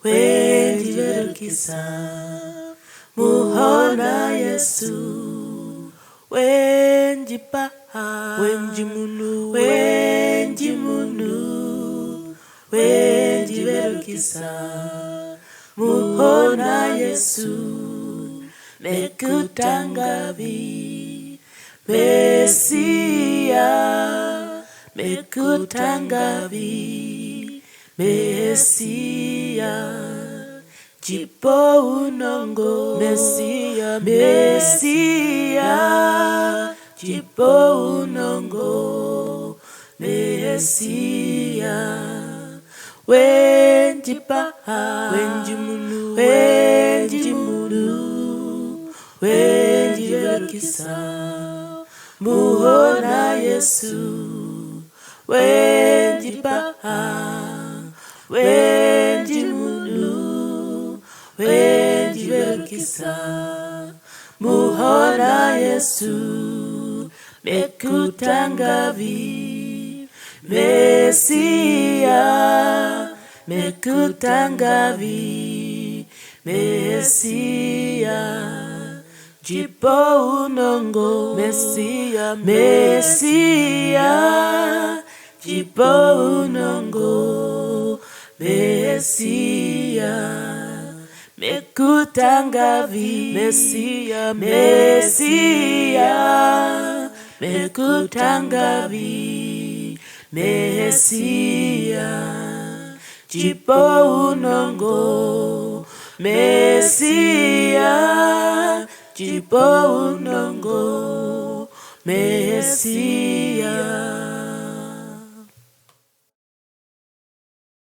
wenjiverukisa muhona Yesu wenjiverukisa muhona Yesu mekutangavi mekutangavi Mesia jipo unongo Mesia jipo unongo Mesia wenjiverukisa muhona Yesu wenjiverukisa muhona Yesu mekutangavi mekutangavi Mesia jipo unongo Mesia jipo unongo Mesia mekutangavi mekutangavi Mesia jipo unongo Mesia jipo unongo Mesia